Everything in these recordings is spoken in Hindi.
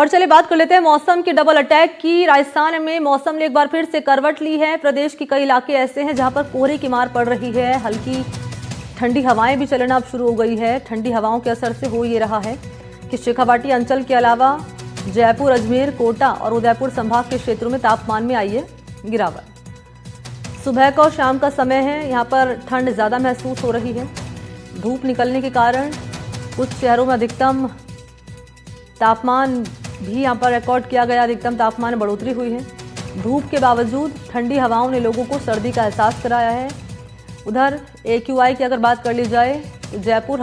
और चलिए बात कर लेते हैं मौसम की डबल अटैक की। राजस्थान में मौसम ने एक बार फिर से करवट ली है। प्रदेश के कई इलाके ऐसे हैं जहां पर कोहरे की मार पड़ रही है। हल्की ठंडी हवाएं भी चलना अब शुरू हो गई है। ठंडी हवाओं के असर से हो ये रहा है कि शेखावाटी अंचल के अलावा जयपुर, अजमेर, कोटा और उदयपुर संभाग के क्षेत्रों में तापमान में आई है गिरावट। सुबह का और शाम का समय है, यहाँ पर ठंड ज़्यादा महसूस हो रही है। धूप निकलने के कारण कुछ शहरों में अधिकतम तापमान भी यहाँ पर रिकॉर्ड किया गया। अधिकतम तापमान में बढ़ोतरी हुई है। धूप के बावजूद ठंडी हवाओं ने लोगों को सर्दी का एहसास कराया है। उधर AQI की अगर बात कर ली जाए तो जयपुर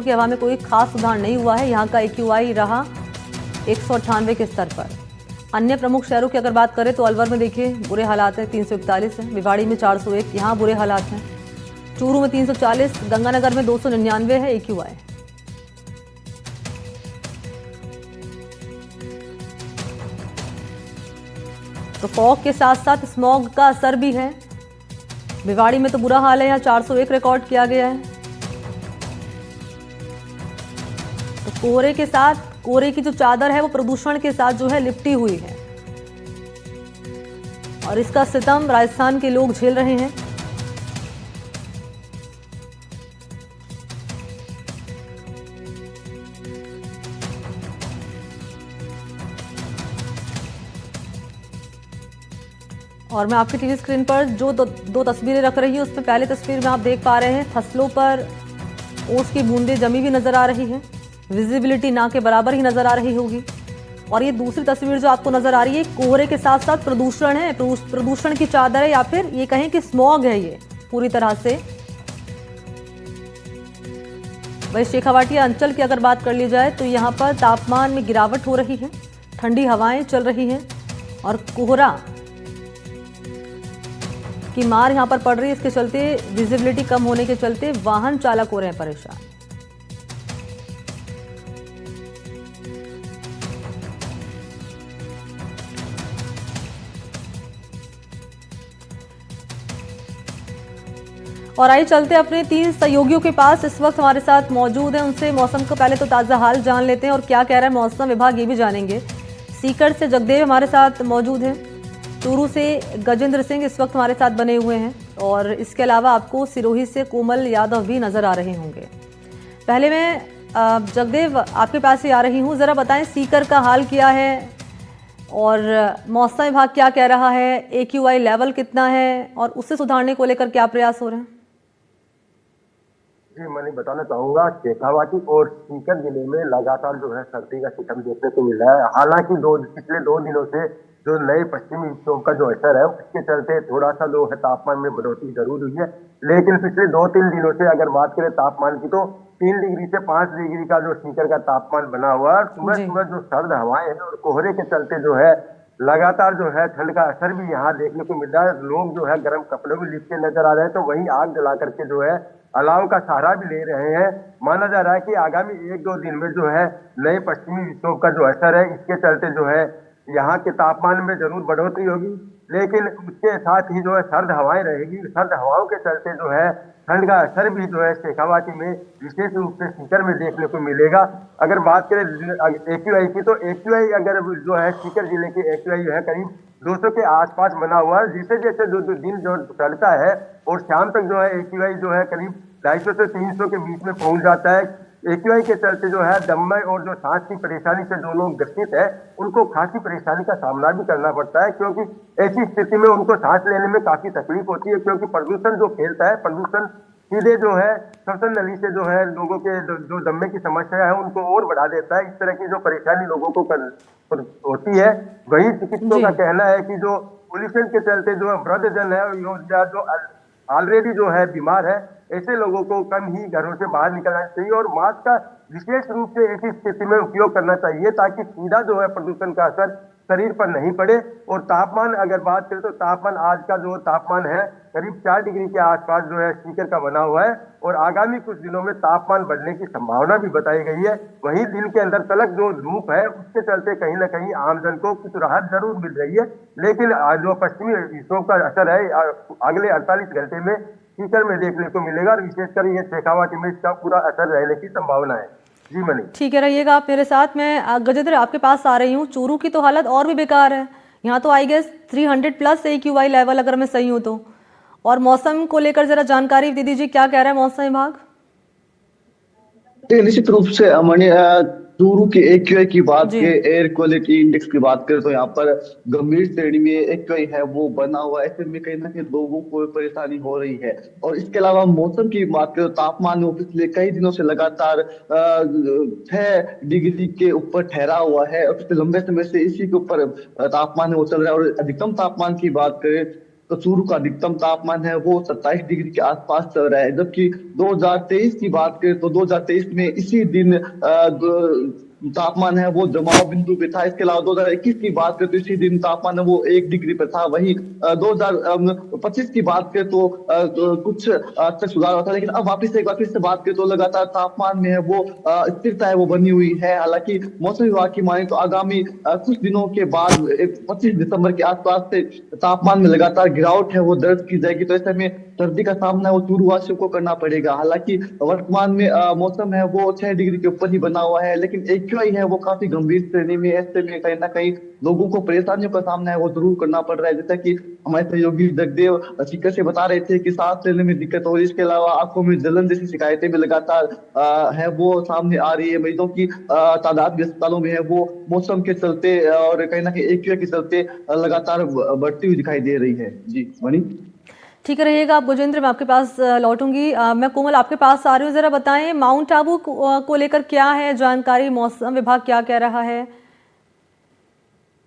की हवा में कोई खास सुधार नहीं हुआ है। यहाँ का AQI रहा 198 के स्तर पर। अन्य प्रमुख शहरों की अगर बात करें तो अलवर में देखिए बुरे हालात हैं, 341 है। भिवाड़ी में 401, यहाँ बुरे हालात हैं। चूरू में 340, गंगानगर में 299 है AQI। तो फॉग के साथ साथ स्मॉग का असर भी है। भिवाड़ी में तो बुरा हाल है, यहाँ 401 रिकॉर्ड किया गया है। तो कोहरे के साथ, कोहरे की जो चादर है वो प्रदूषण के साथ जो है लिपटी हुई है और इसका सितम राजस्थान के लोग झेल रहे हैं। और मैं आपकी टीवी स्क्रीन पर जो दो तस्वीरें रख रही हूँ उसमें पहले तस्वीर में आप देख पा रहे हैं फसलों पर ओस की बूंदें जमी हुई नजर आ रही हैं। विजिबिलिटी ना के बराबर ही नजर आ रही होगी। और ये दूसरी तस्वीर जो आपको नजर आ रही है कोहरे के साथ साथ प्रदूषण है, प्रदूषण की चादर है या फिर ये कहें कि स्मॉग है ये पूरी तरह से। वही शेखावाटी अंचल की अगर बात कर ली जाए तो यहाँ पर तापमान में गिरावट हो रही है, ठंडी हवाएं चल रही हैं और कोहरा की मार यहां पर पड़ रही है। इसके चलते विजिबिलिटी कम होने के चलते वाहन चालक हो रहे हैं परेशान। और आइए चलते अपने 3 सहयोगियों के पास, इस वक्त हमारे साथ मौजूद हैं। उनसे मौसम का पहले तो ताजा हाल जान लेते हैं और क्या कह रहा है मौसम विभाग ये भी जानेंगे। सीकर से जगदेव हमारे साथ मौजूद हैं। चूरू से गजेंद्र सिंह इस वक्त हमारे साथ बने हुए हैं और इसके अलावा आपको सिरोही से कोमल यादव भी नजर आ रहे होंगे। पहले मैं जगदेव आपके पास ही आ रही हूं, जरा बताएं सीकर का हाल क्या है और मौसम विभाग क्या कह रहा है, AQI लेवल कितना है और उसे सुधारने को लेकर क्या प्रयास हो रहे हैं? जी, मैं बताना चाहूंगा शेखावाटी और सीकर जिले में लगातार जो है सर्दी का सितम देखने को मिल रहा है। हालांकि पिछले 2 दिनों से जो नए पश्चिमी विक्षोभ का जो असर है उसके चलते थोड़ा सा जो है तापमान में बढ़ोतरी जरूर हुई है, लेकिन पिछले 2-3 दिनों से अगर बात करें तापमान की तो 3 डिग्री से 5 डिग्री का जो सीकर का तापमान बना हुआ है। सुबह सुबह जो सर्द हवाएं हैं और कोहरे के चलते जो है लगातार जो है ठंड का असर भी यहाँ देखने को मिल रहा है। लोग जो है गर्म कपड़े भी लिपटे नजर आ रहे हैं, तो वहीं आग जला करके जो है अलाव का सहारा भी ले रहे हैं। माना जा रहा है कि आगामी 1-2 दिन में जो है नए पश्चिमी विक्षोभ का जो असर है इसके चलते जो है यहाँ के तापमान में जरूर बढ़ोतरी होगी, लेकिन उसके साथ ही जो है सर्द हवाएं रहेगी। सर्द हवाओं के चलते जो है ठंड का असर भी जो है शेखावाटी में विशेष रूप से सीकर में देखने को मिलेगा। अगर बात करें AQI की तो AQI अगर जो है सीकर जिले की AQI जो है करीब 200 के आसपास बना हुआ है। जैसे जैसे जो दिन जो चढ़ता है और शाम तक जो है AQI जो है करीब 250 से 300 के बीच में पहुंच जाता है। AQI के चलते जो है दम और जो सांस की परेशानी से जो लोग ग्रसित है उनको खासी परेशानी का सामना भी करना पड़ता है, क्योंकि ऐसी स्थिति में उनको सांस लेने में काफी तकलीफ होती है, क्योंकि प्रदूषण जो फैलता है, प्रदूषण सीधे जो है श्वसन नली से जो है लोगों के जो दमे की समस्या है उनको और बढ़ा देता है। इस तरह की जो परेशानी लोगों को होती है। वही चिकित्सकों का कहना है कि जो पोल्यूशन के चलते जो वृद्धजन है जो ऑलरेडी जो है बीमार है, ऐसे लोगों को कम ही घरों से बाहर निकलना चाहिए और मास्क का विशेष रूप से ऐसी स्थिति में उपयोग करना चाहिए ताकि सीधा जो है प्रदूषण का असर शरीर पर नहीं पड़े। और तापमान अगर बात करें तो तापमान आज का जो तापमान है करीब 4 डिग्री के आसपास जो है सीकर का बना हुआ है और आगामी कुछ दिनों में तापमान बढ़ने की संभावना भी बताई गई है। वहीं दिन के अंदर तलक जो धूप है उसके चलते कहीं ना कहीं आमजन को कुछ राहत जरूर मिल रही है, लेकिन जो पश्चिमी विक्षोभ का असर है अगले 48 घंटे में सीकर में देखने को मिलेगा और विशेषकर ये शेखावाटी में इसका पूरा असर रहने की संभावना है। जी मनी। ठीक है, रहिएगा आप मेरे साथ। मैं गजेंद्र आपके पास आ रही हूँ। चूरू की तो हालत और भी बेकार है। यहाँ तो I guess 300 plus AQI level, अगर मैं सही हूँ तो। और मौसम को लेकर जरा जानकारी दे दीजिए, क्या कह रहा है मौसम विभाग? देखिए, निश्चित रूप से मणि चूरू के AQI की बात जी। के एयर क्वालिटी इंडेक्स की बात करें तो यहाँ पर गंभीर श्रेणी में AQI है वो बना हुआ है। ऐसे में कहीं ना कहीं लोगों को परेशानी हो रही है। और इसके अलावा मौसम की बात करें तो तापमान वो पिछले कई दिनों से लगातार 6 डिग्री के ऊपर ठहरा हुआ है और पिछले लंबे समय से इसी के ऊपर तापमान है वो चल रहा है। और अधिकतम तापमान की बात करें तो चूरू का अधिकतम तापमान है वो 27 डिग्री के आसपास चल रहा है। जबकि 2023 की बात करें तो 2023 में इसी दिन तापमान है वो जमाव बिंदु पे था। इसके अलावा 2021 की बात करें तो इसी दिन तापमान है वो 1 डिग्री पे था। वही 2025 की बात करें तो कुछ तक सुधार हुआ था, लेकिन अब वापिस एक बार फिर से बात करें तो लगातार तापमान में है वो स्थिरता है वो बनी हुई है। हालांकि मौसम विभाग की माने तो आगामी कुछ दिनों के बाद 25 दिसंबर के आसपास से तापमान में लगातार गिरावट है वो दर्ज की जाएगी। तो ऐसे में सर्दी का सामना वो चूरू वासियों को करना पड़ेगा। हालांकि वर्तमान में मौसम है वो 6 डिग्री के ऊपर ही बना हुआ है, लेकिन AQI है वो काफी गंभीर श्रेणी में है। ऐसे में कहीं ना कहीं लोगों को परेशानियों का सामना है वो जरूर करना पड़ रहा है। जैसा कि हमारे सहयोगी जगदेव सीकर से बता रहे थे कि सांस लेने में दिक्कत हो रही है। इसके अलावा आंखों में जलन जैसी शिकायतें भी लगातार है वो सामने आ रही है। मरीजों की तादाद भी अस्पतालों में है वो मौसम के चलते और कहीं ना कहीं AQI के चलते लगातार बढ़ती हुई दिखाई दे रही है। जी मणि। ठीक है, रहिएगा आप गजेंद्र, मैं आपके पास लौटूंगी। मैं कोमल आपके पास आ रही हूँ। जरा बताएं माउंट आबू को लेकर क्या है जानकारी, मौसम विभाग क्या कह रहा है?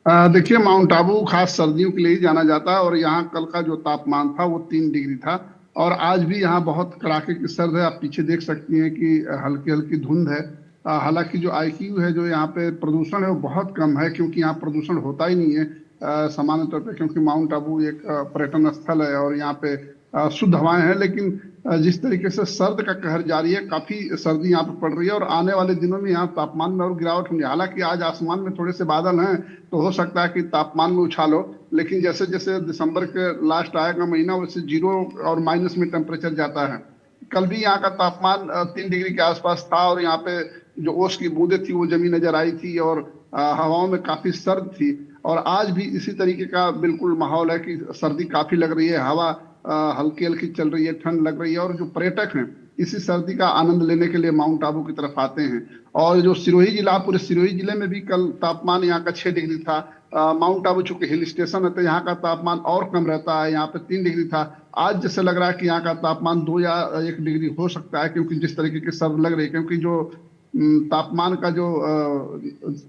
देखिए, माउंट आबू खास सर्दियों के लिए ही जाना जाता है और यहाँ कल का जो तापमान था वो 3 डिग्री था। और आज भी यहाँ बहुत कड़ाके की सर्द है। आप पीछे देख सकती हैं कि हल्की हल्की धुंध है। हालांकि जो IQ है, जो यहाँ पे प्रदूषण है वो बहुत कम है, क्योंकि यहाँ प्रदूषण होता ही नहीं है सामान्य तौर पे, क्योंकि माउंट आबू एक पर्यटन स्थल है और यहाँ पे शुद्ध हवाएं हैं। लेकिन जिस तरीके से सर्द का कहर जारी है, काफी सर्दी यहाँ पे पड़ रही है और आने वाले दिनों में यहाँ तापमान में और गिरावट होनी है। हालांकि आज आसमान में थोड़े से बादल हैं तो हो सकता है कि तापमान में उछाल हो, लेकिन जैसे जैसे दिसंबर के लास्ट आएगा महीना वैसे 0 और माइनस में टेम्परेचर जाता है। कल भी यहाँ का तापमान 3 डिग्री के आसपास था और यहाँ पे जो ओस की बूंदें थी वो जमी नजर आई थी और हवाओं में काफी सर्द थी। और आज भी इसी तरीके का बिल्कुल माहौल है कि सर्दी काफी लग रही है, हवा हल्की हल्की चल रही है, ठंड लग रही है। और जो पर्यटक हैं इसी सर्दी का आनंद लेने के लिए माउंट आबू की तरफ आते हैं। और जो सिरोही जिला, पूरे सिरोही जिले में भी कल तापमान यहाँ का 6 डिग्री था। माउंट आबू चूंकि हिल स्टेशन है तो यहाँ का तापमान और कम रहता है, यहाँ पे 3 डिग्री था। आज जैसे लग रहा है कि यहाँ का तापमान 2 या 1 डिग्री हो सकता है, क्योंकि जिस तरीके की सर्द लग रही है। क्योंकि जो तापमान का जो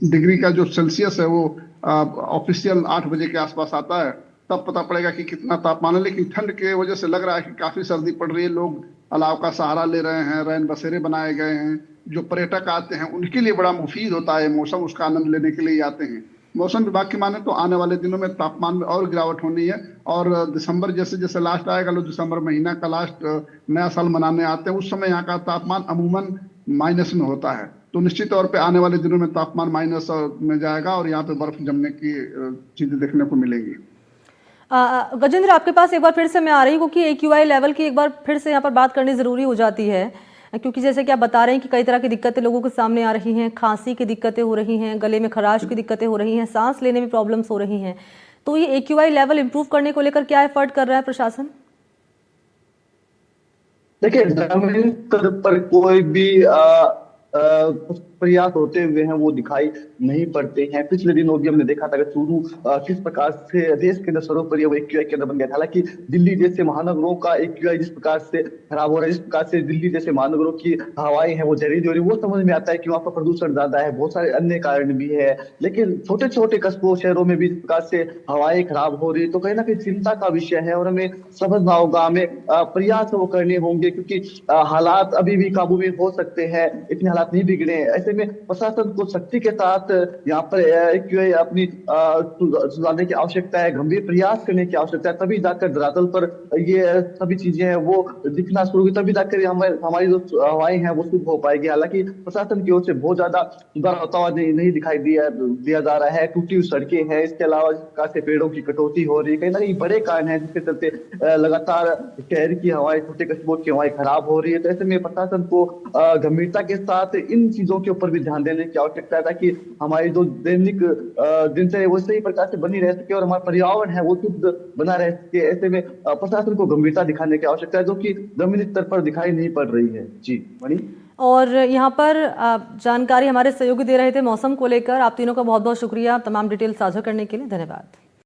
डिग्री का जो सेल्सियस है वो ऑफिशियल 8 बजे के आसपास आता है, तब पता पड़ेगा कि कितना तापमान है। लेकिन ठंड के वजह से लग रहा है कि काफी सर्दी पड़ रही है। लोग अलाव का सहारा ले रहे हैं, रैन बसेरे बनाए गए हैं। जो पर्यटक आते हैं उनके लिए बड़ा मुफीद होता है मौसम, उसका आनंद लेने के लिए आते हैं। मौसम विभाग की माने तो आने वाले दिनों में तापमान में और गिरावट होनी है। और दिसंबर जैसे जैसे लास्ट आएगा, लोग दिसंबर महीना का लास्ट नया साल मनाने आते हैं, उस समय यहाँ का तापमान अमूमन माइनस में होता है। तो निश्चित तौर पे आने वाले दिनों में तापमान माइनस में जाएगा और यहाँ पे बर्फ जमने की चीजें देखने को मिलेंगी। गजेंद्र आपके पास एक बार फिर से मैं आ रही हूँ, क्योंकि AQI लेवल की एक बार फिर से यहाँ पर बात करनी ज़रूरी हो जाती है। क्योंकि जैसे कि आप बता रहे हैं कि कई तरह की दिक्कतें लोगों के सामने आ रही हैं, खांसी की दिक्कतें हो रही हैं, गले में खराश की दिक्कतें हो रही हैं, सांस लेने में प्रॉब्लम्स हो रही हैं। तो ये AQI लेवल इम्प्रूव करने को लेकर क्या एफर्ट कर रहा है प्रशासन? देखिए, जमीन स्तर पर कोई भी कुछ प्रयास होते हुए हैं वो दिखाई नहीं पड़ते हैं। पिछले दिनों भी हमने देखा था कि चूरू किस प्रकार से देश के अंदर सर्वोपरि वो AQI केंद्र बन गया था। हालांकि दिल्ली जैसे महानगरों का AQI जिस प्रकार से खराब हो रहा है, जिस प्रकार से दिल्ली जैसे महानगरों की हवाएं हैं वो जहरीली हो रही है, वो समझ में आता है कि वहाँ पर प्रदूषण ज्यादा है, बहुत सारे अन्य कारण भी है। लेकिन छोटे छोटे कस्बों शहरों में भी इस प्रकार से हवाएं खराब हो रही है, तो कहीं ना कहीं चिंता का विषय है और हमें समझना होगा, हमें प्रयास वो करने होंगे, क्योंकि हालात अभी भी काबू में हो सकते हैं, इतने हालात नहीं बिगड़े। ऐसे में प्रशासन को सख्ती के साथ यहाँ पर AQI अपनी सुधारने की आवश्यकता है, गंभीर प्रयास करने की आवश्यकता है। तभी जाकर धरातल पर ये सभी चीजें हैं वो दिखना शुरू हुई, तभी जाकर हमारी जो हवाएं हैं वो शुद्ध हो पाएगी। हालांकि प्रशासन की ओर से बहुत ज्यादा सुधार होता हुआ नहीं दिखाई दिया जा रहा है। टूटी हुई सड़कें हैं, इसके अलावा से पेड़ों की कटौती हो रही है, कहीं ना कहीं बड़े कारण है जिसके चलते लगातार शहर की हवाएं, छोटे कस्बों की हवाएं खराब हो रही है। तो ऐसे में प्रशासन को गंभीरता के साथ से इन चीजों के ऊपर भी ध्यान देने की आवश्यकता है, ताकि हमारी जो दैनिक दिनचर्या वो सही प्रकार से बनी रह सके और हमारा पर्यावरण है वो शुद्ध बना रह सके। ऐसे में प्रशासन को गंभीरता दिखाने की आवश्यकता है, जो कि जमीनी स्तर पर दिखाई नहीं पड़ रही है। जी मणि। और यहाँ पर जानकारी हमारे सहयोगी दे रहे थे मौसम को लेकर। आप तीनों का बहुत बहुत शुक्रिया तमाम डिटेल साझा करने के लिए। धन्यवाद।